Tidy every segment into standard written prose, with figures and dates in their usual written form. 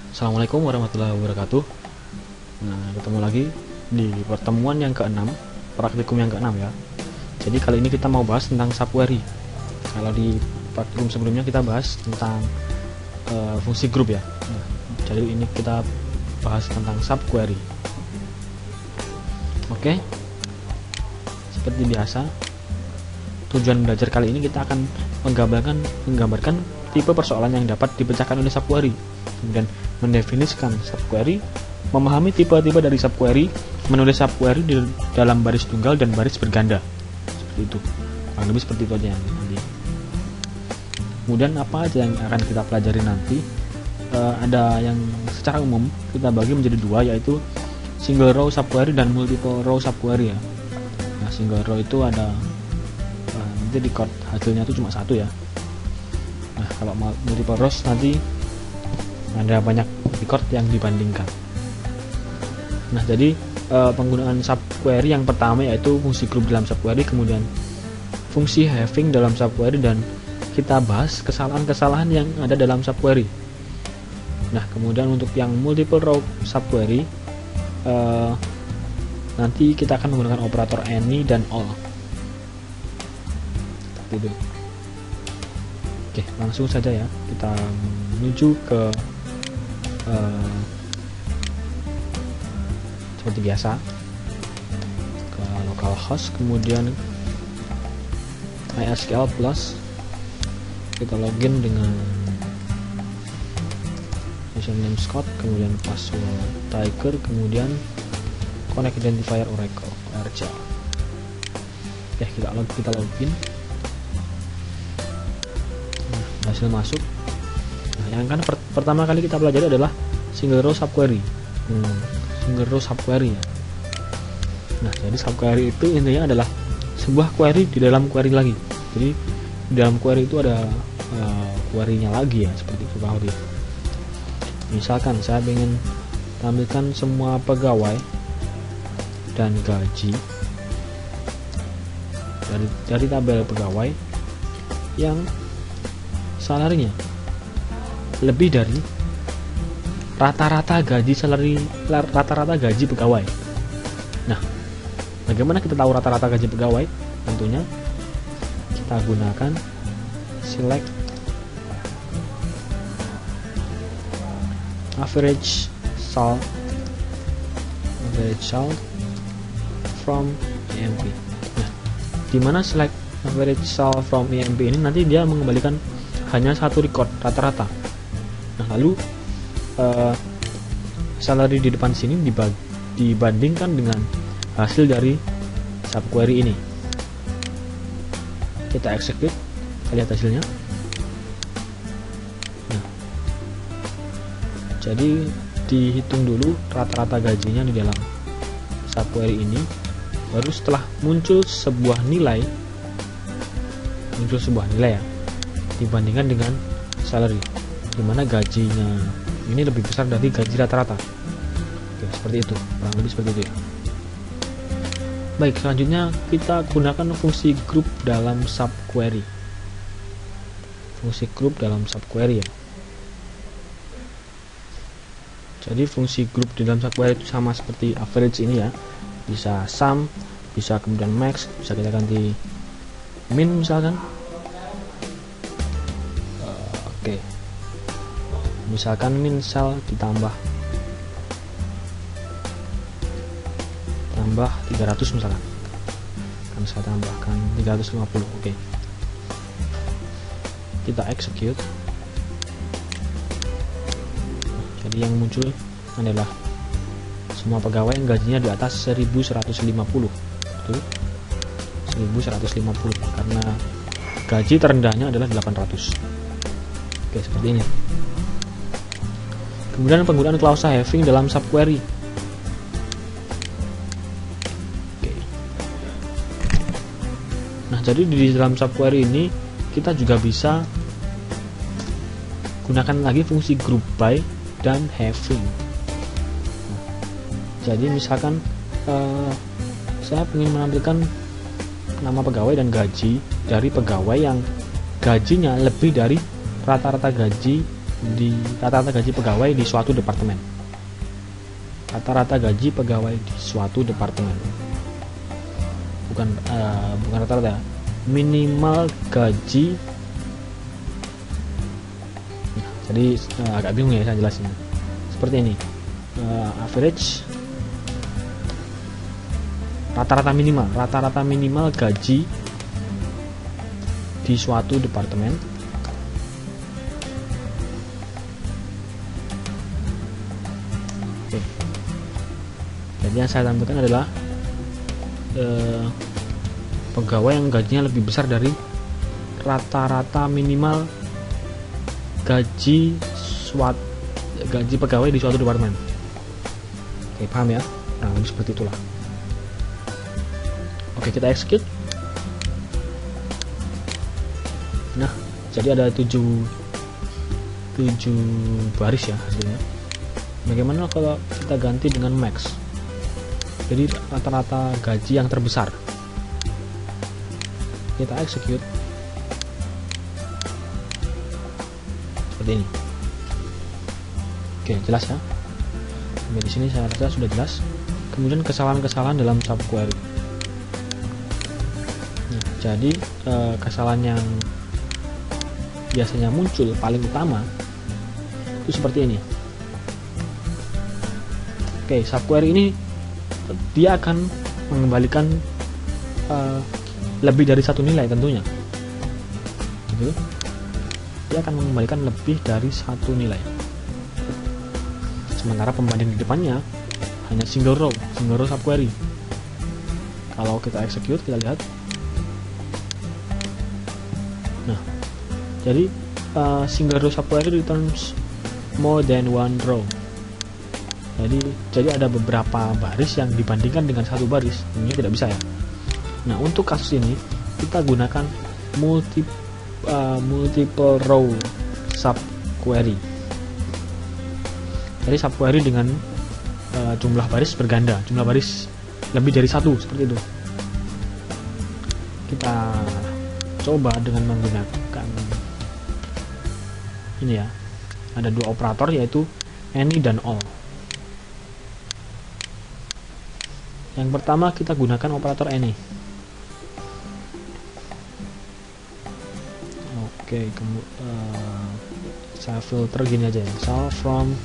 Assalamualaikum warahmatullahi wabarakatuh. Nah, ketemu lagi di pertemuan yang ke-6, praktikum yang ke-6 ya. Jadi kali ini kita mau bahas tentang subquery. Kalau di praktikum sebelumnya kita bahas tentang fungsi grup ya. Nah, jadi ini kita bahas tentang subquery. Oke. Seperti biasa, tujuan belajar kali ini kita akan menggambarkan tipe persoalan yang dapat dipecahkan oleh subquery, kemudian mendefinisikan subquery, memahami tipe-tipe dari subquery, menulis subquery di dalam baris tunggal dan baris berganda. Seperti itu. Kurang lebih seperti itu aja nanti. Kemudian apa aja yang akan kita pelajari nanti? Ada yang secara umum kita bagi menjadi dua, yaitu single row subquery dan multiple row subquery ya. Nah, single row itu ada nanti di chord hasilnya itu cuma satu ya. Nah, kalau multiple rows nanti ada banyak record yang dibandingkan. Nah, jadi penggunaan subquery yang pertama yaitu fungsi grup dalam subquery, kemudian fungsi having dalam subquery, dan kita bahas kesalahan-kesalahan yang ada dalam subquery. Nah, kemudian untuk yang multiple row subquery nanti kita akan menggunakan operator any dan all. Seperti itu. Oke, langsung saja ya, kita menuju ke seperti biasa ke localhost, kemudian MySQL plus, kita login dengan username Scott, kemudian password Tiger, kemudian connect identifier Oracle RJ. Oke, kita login. Nah, hasil masuk. Yang kan pertama kali kita pelajari adalah single row subquery. Single row subquery ya. Nah, jadi subquery itu intinya adalah sebuah query di dalam query lagi. Jadi di dalam query itu ada query-nya lagi ya, seperti itu kurang lebih. Misalkan saya ingin tampilkan semua pegawai dan gaji dari tabel pegawai yang salarinya lebih dari rata-rata gaji pegawai. Nah, bagaimana kita tahu rata-rata gaji pegawai? Tentunya kita gunakan select average sal from EMP. Nah, dimana select average sal from EMP ini nanti dia mengembalikan hanya satu record rata-rata. Nah, lalu salary di depan sini dibandingkan dengan hasil dari subquery ini. Kita execute, kita lihat hasilnya. Nah, jadi dihitung dulu rata-rata gajinya di dalam subquery ini, baru setelah muncul sebuah nilai ya, dibandingkan dengan salary, dimana gajinya ini lebih besar dari gaji rata-rata. Oke, seperti itu, kurang lebih seperti itu ya. Baik, selanjutnya kita gunakan fungsi group dalam subquery. Fungsi group dalam subquery ya. Jadi fungsi group di dalam subquery itu sama seperti average ini ya. Bisa sum, bisa kemudian max, bisa kita ganti min misalkan. Oke. Misalkan min cell ditambah 300 misalkan, kan saya tambahkan 350. Oke, kita execute. Jadi yang muncul adalah semua pegawai yang gajinya di atas 1150. Itu 1150 karena gaji terendahnya adalah 800. Oke, seperti ini. Kemudian penggunaan klausa having dalam subquery. Oke. Nah, jadi di dalam subquery ini kita juga bisa gunakan lagi fungsi group by dan having. Nah, jadi misalkan saya ingin menampilkan nama pegawai dan gaji dari pegawai yang gajinya lebih dari rata-rata gaji di rata-rata gaji pegawai di suatu departemen. Rata-rata gaji pegawai di suatu departemen. Bukan rata-rata, minimal gaji. Nah, jadi agak bingung ya saya jelasin. Seperti ini. Average rata-rata minimal gaji di suatu departemen. Oke. Jadi yang saya tampilkan adalah pegawai yang gajinya lebih besar dari rata-rata minimal gaji pegawai di suatu departemen. Oke, paham ya? Nah, lebih seperti itulah. Oke, kita execute. Nah, jadi ada 7 baris ya hasilnya. Bagaimana kalau kita ganti dengan max? Jadi rata-rata gaji yang terbesar. Kita execute. Seperti ini. Oke, jelas ya. Sampai di sini saya rasa sudah jelas. Kemudian kesalahan-kesalahan dalam subquery. Nah, jadi kesalahan yang biasanya muncul paling utama itu seperti ini. Oke, subquery ini dia akan mengembalikan lebih dari satu nilai tentunya. Gitu. Dia akan mengembalikan lebih dari satu nilai. Sementara pembanding di depannya hanya single row subquery. Kalau kita execute, kita lihat. Nah, jadi single row subquery returns more than one row. Jadi ada beberapa baris yang dibandingkan dengan satu baris. Ini tidak bisa ya. Nah, untuk kasus ini kita gunakan multiple row subquery. Jadi subquery dengan jumlah baris berganda, jumlah baris lebih dari satu, seperti itu. Kita coba dengan menggunakan ini ya. Ada 2 operator, yaitu any dan all. Yang pertama kita gunakan operator any. Oke, saya filter gini aja ya. Solve from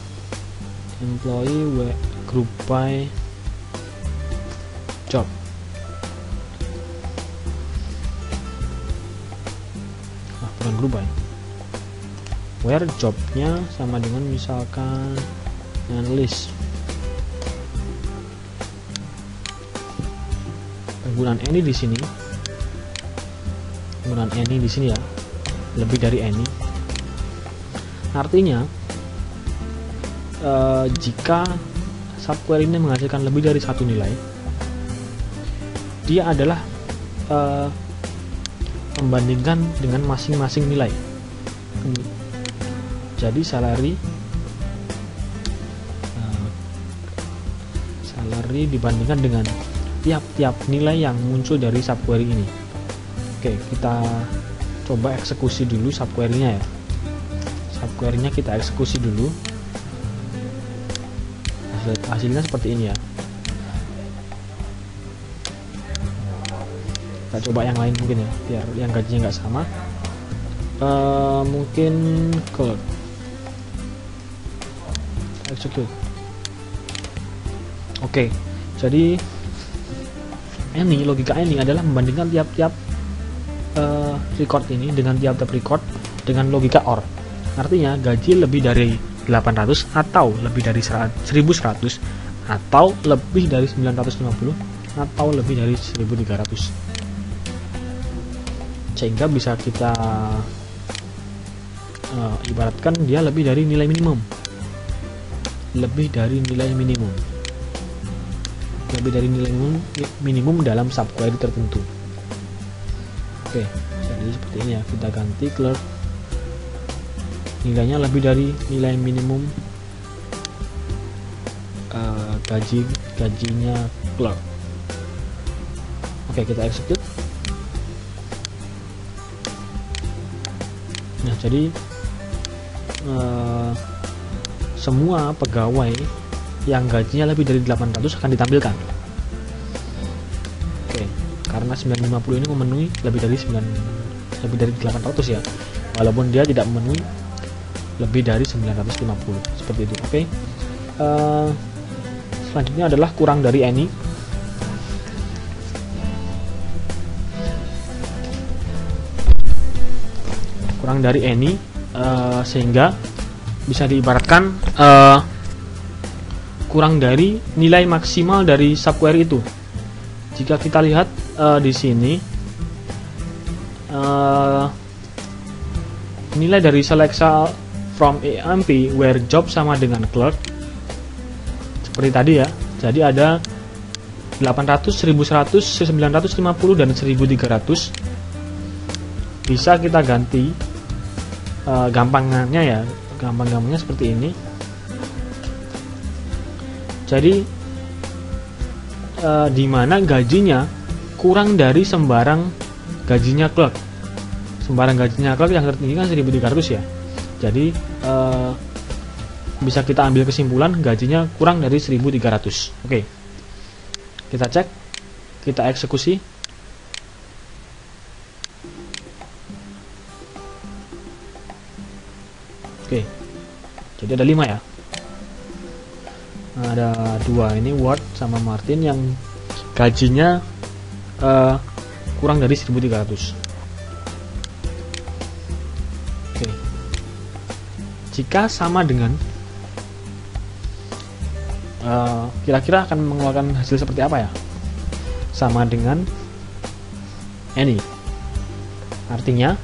employee group by job. Bukan group by. Where jobnya sama dengan misalkan list. Penggunaan any di sini. Penggunaan any di sini ya. Lebih dari any. Artinya jika subquery ini menghasilkan lebih dari satu nilai, dia adalah membandingkan dengan masing-masing nilai. Jadi salary dibandingkan dengan tiap-tiap nilai yang muncul dari subquery ini. Oke, kita coba eksekusi dulu subquery-nya ya. Subquery-nya kita eksekusi dulu. Hasilnya seperti ini ya. Kita coba yang lain mungkin ya, biar yang gajinya nggak sama. Mungkin code execute. Oke, jadi logika ini adalah membandingkan tiap-tiap record ini dengan tiap-tiap record dengan logika OR. Artinya gaji lebih dari 800 atau lebih dari 1100 atau lebih dari 950 atau lebih dari 1300, sehingga bisa kita ibaratkan dia lebih dari nilai minimum, lebih dari nilai minimum dalam subquery tertentu. Oke, jadi seperti ini ya. Kita ganti clerk, nilainya lebih dari nilai minimum gajinya clerk. Oke, kita execute. Nah, jadi semua pegawai yang gajinya lebih dari 800 akan ditampilkan. Oke, karena 950 ini memenuhi lebih dari 800 ya, walaupun dia tidak memenuhi lebih dari 950 seperti itu. Oke, selanjutnya adalah kurang dari any. Kurang dari any sehingga bisa diibaratkan kurang dari nilai maksimal dari subquery itu. Jika kita lihat di sini nilai dari select cell from EMP where job sama dengan clerk seperti tadi ya. Jadi ada 800, 1100, 950 dan 1300. Bisa kita ganti gampangnya seperti ini. Jadi di mana gajinya kurang dari sembarang gajinya clerk. Sembarang gajinya clerk yang tertinggi kan 1300 ya. Jadi bisa kita ambil kesimpulan gajinya kurang dari 1300. Oke. Kita cek, kita eksekusi. Oke. Jadi ada 5 ya. Ada 2 ini Ward sama Martin yang gajinya kurang dari 1300. Oke. Jika sama dengan kira-kira akan mengeluarkan hasil seperti apa ya? Sama dengan any. Artinya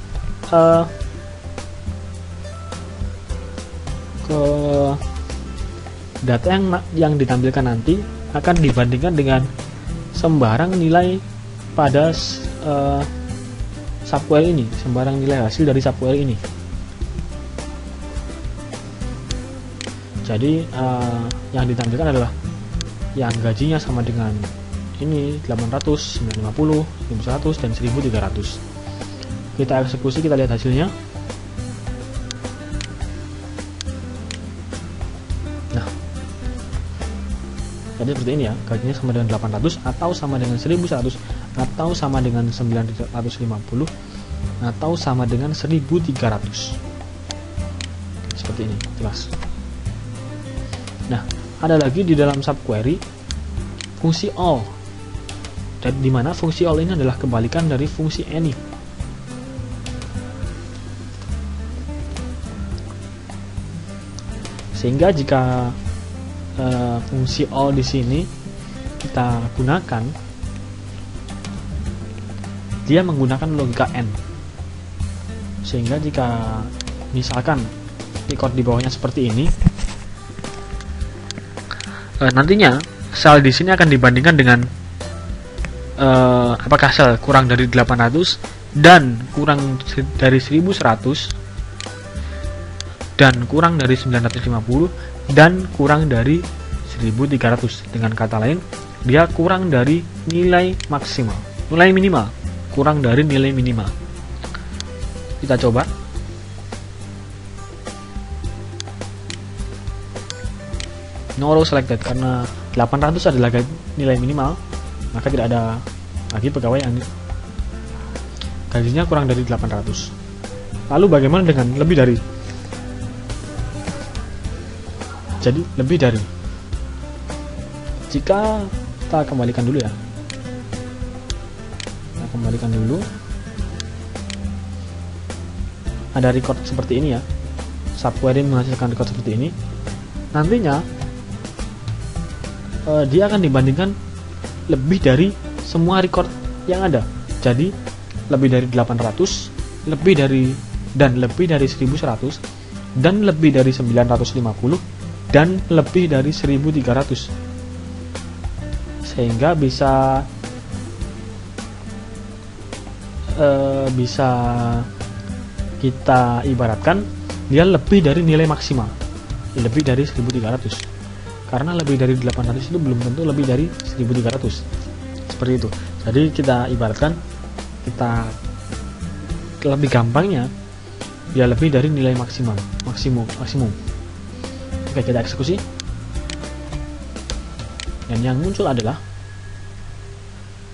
data yang ditampilkan nanti akan dibandingkan dengan sembarang nilai pada subquery ini, sembarang nilai hasil dari subquery ini. Jadi yang ditampilkan adalah yang gajinya sama dengan ini 800, 950, 1100 dan 1300. Kita eksekusi, kita lihat hasilnya. Nah, jadi seperti ini ya, gajinya sama dengan 800 atau sama dengan 1100 atau sama dengan 950 atau sama dengan 1300. Seperti ini, jelas. Nah, ada lagi di dalam subquery fungsi all, dan di mana fungsi all ini adalah kebalikan dari fungsi any. Sehingga jika fungsi all di sini kita gunakan, dia menggunakan logika n. Sehingga jika misalkan record di bawahnya seperti ini, nantinya sel di sini akan dibandingkan dengan apakah sel kurang dari 800 dan kurang dari 1100 dan kurang dari 950 dan kurang dari 1300. Dengan kata lain, dia kurang dari nilai maksimal, nilai minimal, kurang dari nilai minimal. Kita coba. No row selected, karena 800 adalah nilai minimal, maka tidak ada lagi pegawai yang gajinya kurang dari 800. Lalu bagaimana dengan lebih dari? Jadi lebih dari, jika kita kembalikan dulu ya, kita kembalikan dulu, ada record seperti ini ya, subquery menghasilkan record seperti ini. Nantinya dia akan dibandingkan lebih dari semua record yang ada. Jadi lebih dari 800, lebih dari 1100 dan lebih dari 950 dan lebih dari 1300. Sehingga bisa kita ibaratkan dia lebih dari nilai maksimal, lebih dari 1300. Karena lebih dari 800 itu belum tentu lebih dari 1300. Seperti itu. Jadi kita ibaratkan, kita lebih gampangnya dia lebih dari nilai maksimal. maksimum. Oke, kita eksekusi. Dan yang muncul adalah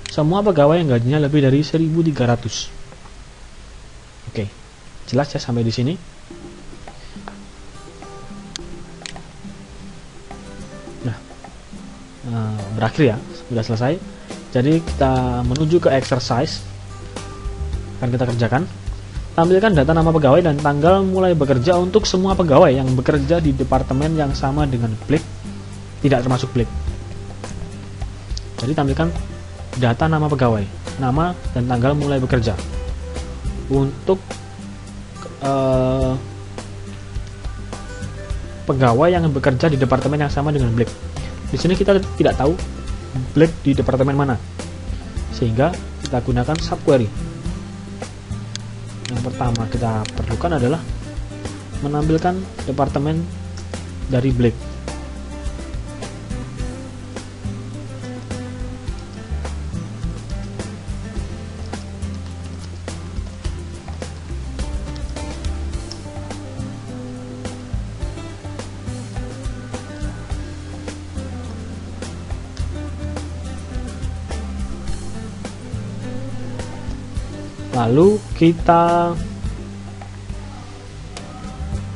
semua pegawai yang gajinya lebih dari 1.300. Oke, jelas ya sampai di sini. Nah, berakhir ya, sudah selesai. Jadi kita menuju ke exercise. Akan kita kerjakan. Tampilkan data nama pegawai dan tanggal mulai bekerja untuk semua pegawai yang bekerja di departemen yang sama dengan Blake, tidak termasuk Blake. Jadi tampilkan data nama pegawai, nama dan tanggal mulai bekerja untuk pegawai yang bekerja di departemen yang sama dengan Blake. Di sini kita tidak tahu Blake di departemen mana, sehingga kita gunakan subquery. Yang pertama kita perlukan adalah menampilkan departemen dari Blake. Lalu kita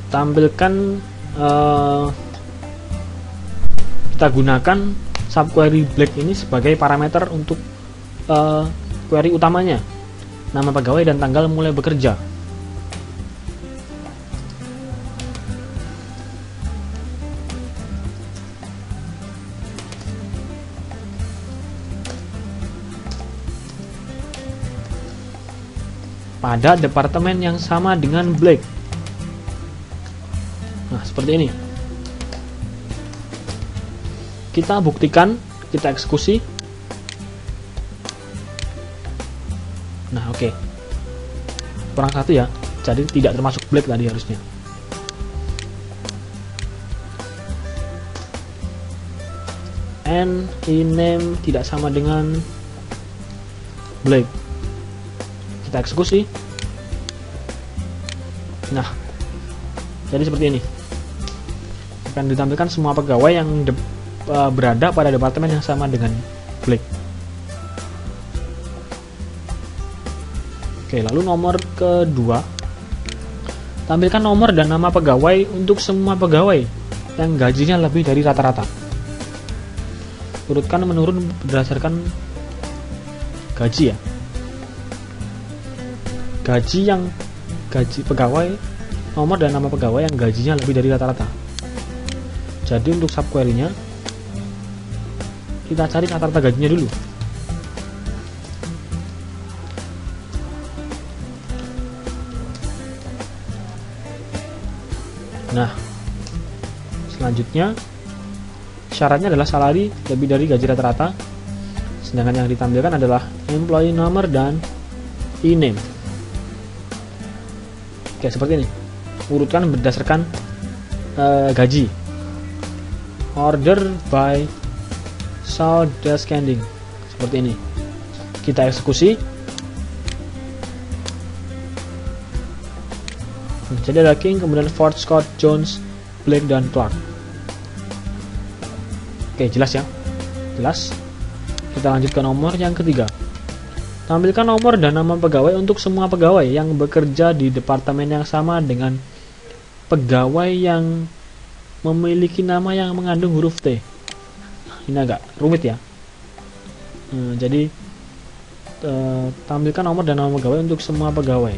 tampilkan, kita gunakan subquery Blake ini sebagai parameter untuk query utamanya, nama pegawai dan tanggal mulai bekerja. Pada departemen yang sama dengan Blake. Nah, seperti ini. Kita buktikan, kita eksekusi. Nah, oke. Kurang satu ya. Jadi tidak termasuk Blake tadi harusnya. And name tidak sama dengan Blake. Kita eksekusi. Nah, jadi seperti ini. Akan ditampilkan semua pegawai yang berada pada departemen yang sama dengan Blake. Oke, lalu nomor kedua, tampilkan nomor dan nama pegawai untuk semua pegawai yang gajinya lebih dari rata-rata. Urutkan menurun berdasarkan gaji ya. Gaji pegawai, nomor dan nama pegawai yang gajinya lebih dari rata-rata. Jadi untuk subquery-nya kita cari rata-rata gajinya dulu. Nah, selanjutnya syaratnya adalah salary lebih dari gaji rata-rata, sedangkan yang ditampilkan adalah employee number dan e-name. Oke, seperti ini. Urutkan berdasarkan gaji. Order by descending. Seperti ini. Kita eksekusi. Jadi ada King, kemudian Ford, Scott, Jones, Blake, dan Clark. Oke, jelas ya. Jelas. Kita lanjut ke nomor yang ketiga. Tampilkan nomor dan nama pegawai untuk semua pegawai yang bekerja di departemen yang sama dengan pegawai yang memiliki nama yang mengandung huruf T. Ini agak rumit ya. Jadi tampilkan nomor dan nama pegawai untuk semua pegawai.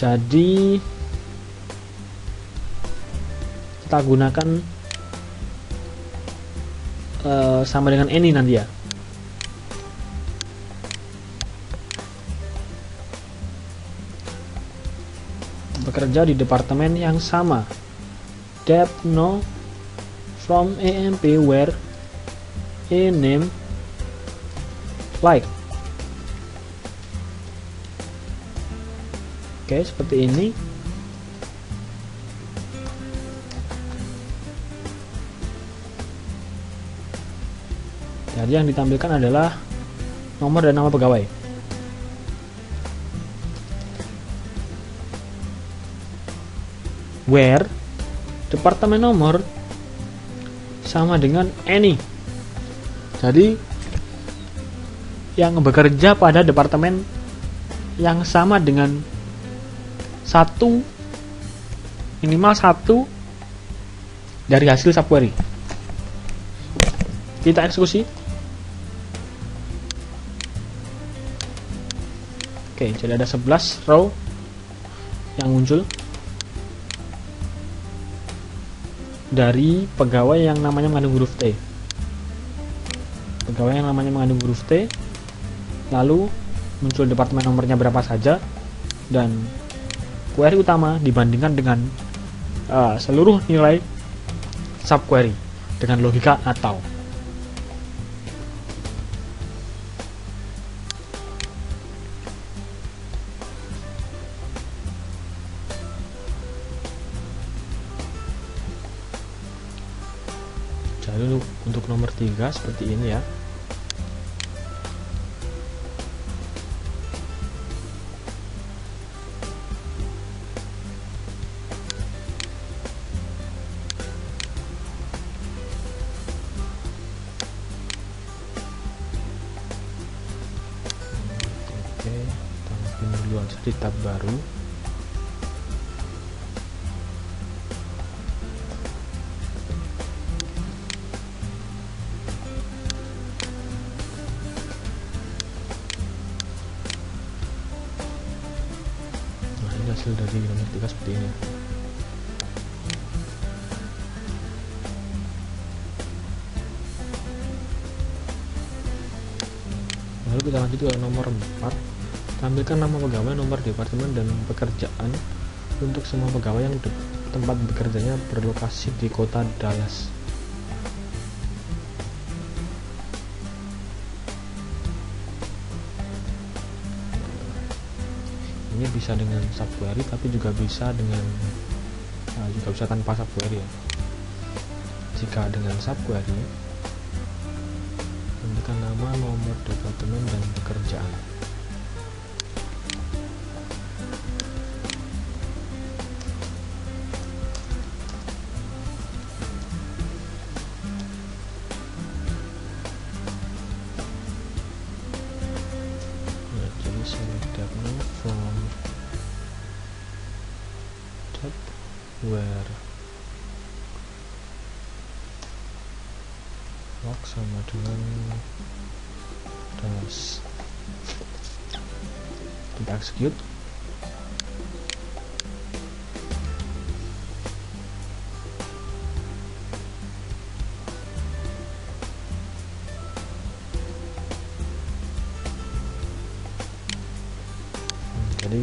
Jadi kita gunakan sama dengan any nanti ya. Bekerja di departemen yang sama. Depth no from AMP where a name like. Oke, seperti ini. Jadi yang ditampilkan adalah nomor dan nama pegawai. where departemen nomor sama dengan any. Jadi yang bekerja pada departemen yang sama dengan minimal satu dari hasil subquery. Kita eksekusi. Oke, jadi ada 11 row yang muncul dari pegawai yang namanya mengandung huruf T. Pegawai yang namanya mengandung huruf T, lalu muncul departemen nomornya berapa saja, dan query utama dibandingkan dengan seluruh nilai subquery dengan logika atau. Jadi untuk nomor 3 seperti ini ya. Oke, tampilkan dulu aja di tab baru. Hasil dari nomor 3 seperti ini. Lalu kita lanjut ke nomor 4. Tampilkan nama pegawai, nomor departemen, dan pekerjaan untuk semua pegawai yang tempat bekerjanya berlokasi di kota Dallas. Ini bisa dengan subquery, tapi juga bisa tanpa subquery ya. Jika dengan subquery, tentukan nama, nomor departemen, dan pekerjaan. Jadi select that name from tab where log sama dengan Dallas. Kita execute. Jadi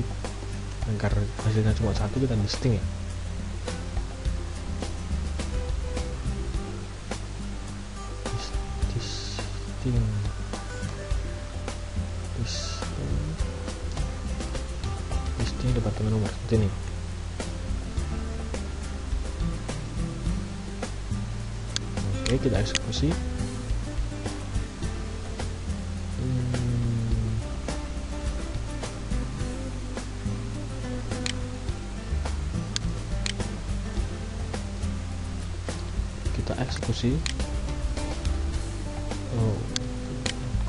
agar hasilnya cuma satu, kita listing ya. Listing departemen nomor seperti ini. Oke, kita eksekusi. Kita eksekusi.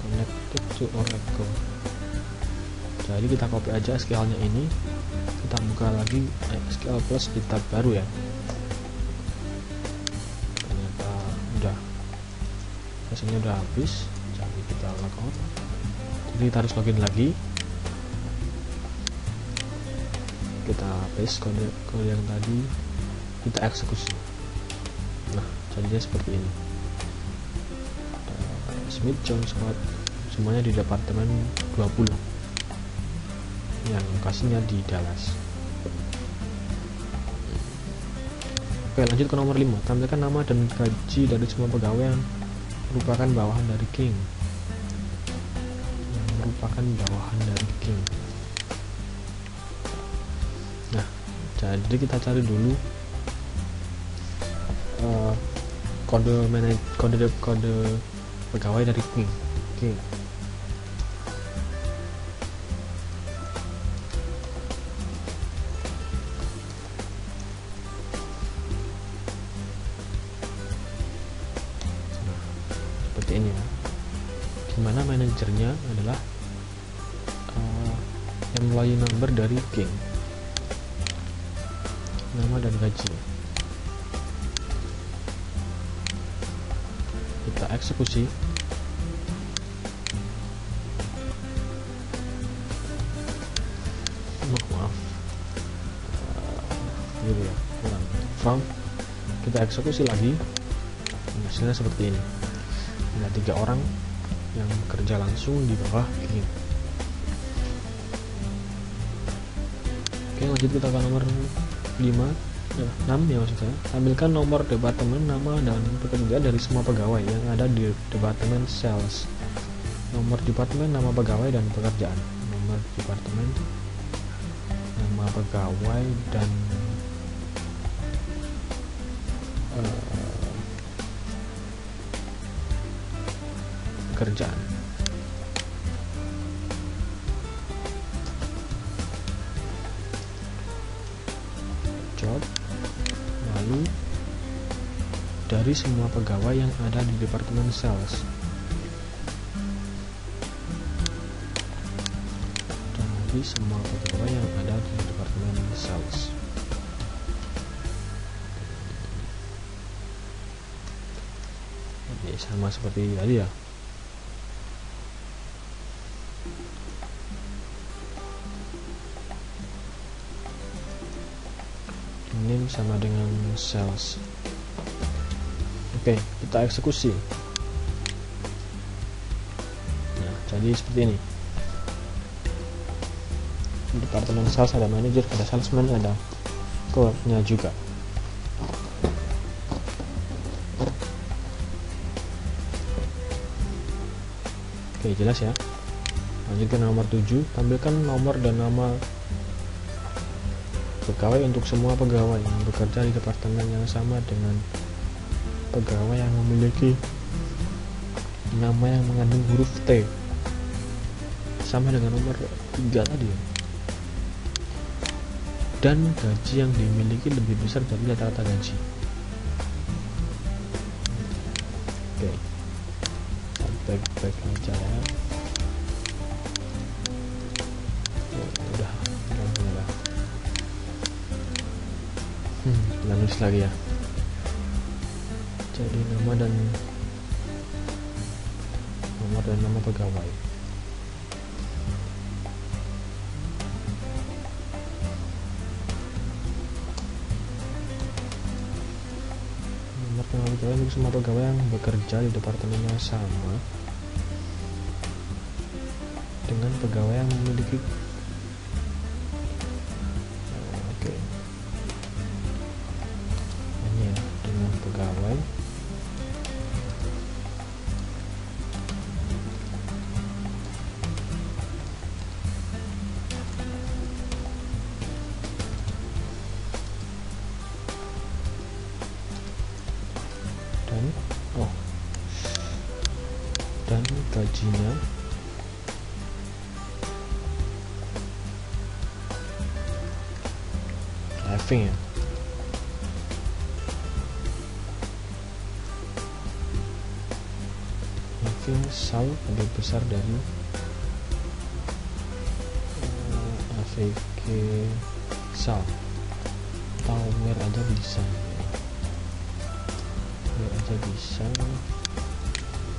Connected to Oracle. Jadi kita copy aja SQL-nya ini, kita buka lagi SQL Plus di tab baru ya. Ternyata udah sesinya udah habis, jadi kita logout. Jadi kita harus login lagi. Kita paste kode yang tadi, kita eksekusi. Nah, jadinya seperti ini. Smith, John, Scott, semuanya di departemen 20 yang lokasinya di Dallas. Oke, lanjut ke nomor 5. Tampilkan nama dan gaji dari semua pegawai yang merupakan bawahan dari King. Nah, jadi kita cari dulu kode pegawai dari King. seperti ini ya, dimana manajernya adalah employee number dari geng, nama dan gaji. Kita eksekusi. Maaf, gitu ya, kurang. From, kita eksekusi lagi, hasilnya seperti ini. Ada 3 orang yang bekerja langsung di bawah geng. Oke, lanjut kita ke nomor 6 ya maksud saya. Tampilkan nomor departemen, nama dan pekerjaan dari semua pegawai yang ada di departemen sales. Nomor departemen, nama pegawai dan pekerjaan. Nomor departemen, nama pegawai dan pekerjaan. Job, lalu dari semua pegawai yang ada di departemen sales. Dari semua pegawai yang ada di departemen sales. Oke, sama seperti tadi ya. Name sama dengan sales. Oke, kita eksekusi. Nah, jadi seperti ini. Di departemen sales ada manager, ada salesman, ada clerk-nya juga. Oke, jelas ya. Lanjut ke nomor 7, tampilkan nomor dan nama pegawai untuk semua pegawai yang bekerja di departemen yang sama dengan pegawai yang memiliki nama yang mengandung huruf T, sama dengan nomor 3 tadi ya. Dan gaji yang dimiliki lebih besar dari rata-rata gaji. Oke, baik-baik aja ya. Udah. Kita nulis lagi ya. Jadi nomor dan nama pegawai. Nomor dan nama pegawai untuk semua pegawai yang bekerja di departemen yang sama dengan pegawai yang memiliki pegawai dan gajinya having ya. Sal lebih besar dari AVG sal, atau where aja bisa,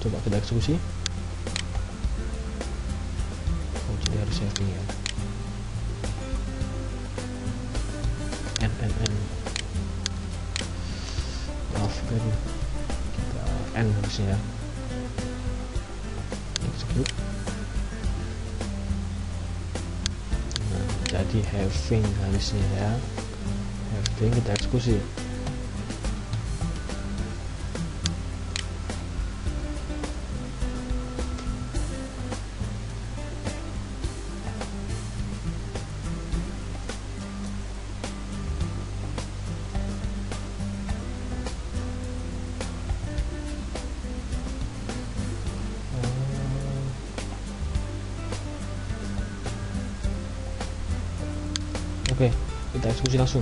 coba kita eksekusi. Oh, jadi harus saving ya. n maaf kan kita n harusnya ya. Nah, jadi having harusnya ya. Having kita eksekusi. Oke, kita eksekusi langsung.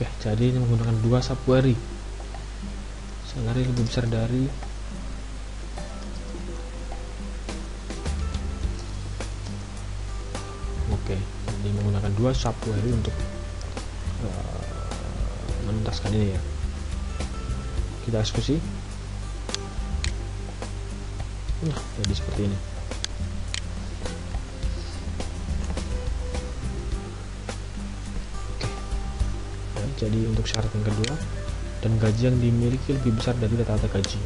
Oke, jadi ini menggunakan 2 subquery. Salary lebih besar dari Oke, jadi menggunakan 2 subquery untuk menuntaskan ini ya. Kita eksekusi. Nah, jadi seperti ini. Oke. Ya, jadi untuk syarat yang kedua, dan gaji yang dimiliki lebih besar dari rata-rata gaji,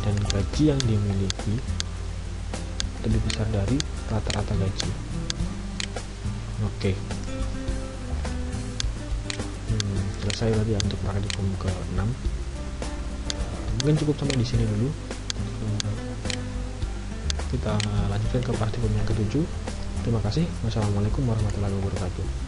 dan gaji yang dimiliki lebih besar dari rata-rata gaji. Oke. Selesai tadi ya untuk praktikum ke-6. Mungkin cukup sampai di sini dulu. Kita lanjutkan ke praktikum yang ke-7. Terima kasih. Wassalamualaikum warahmatullahi wabarakatuh.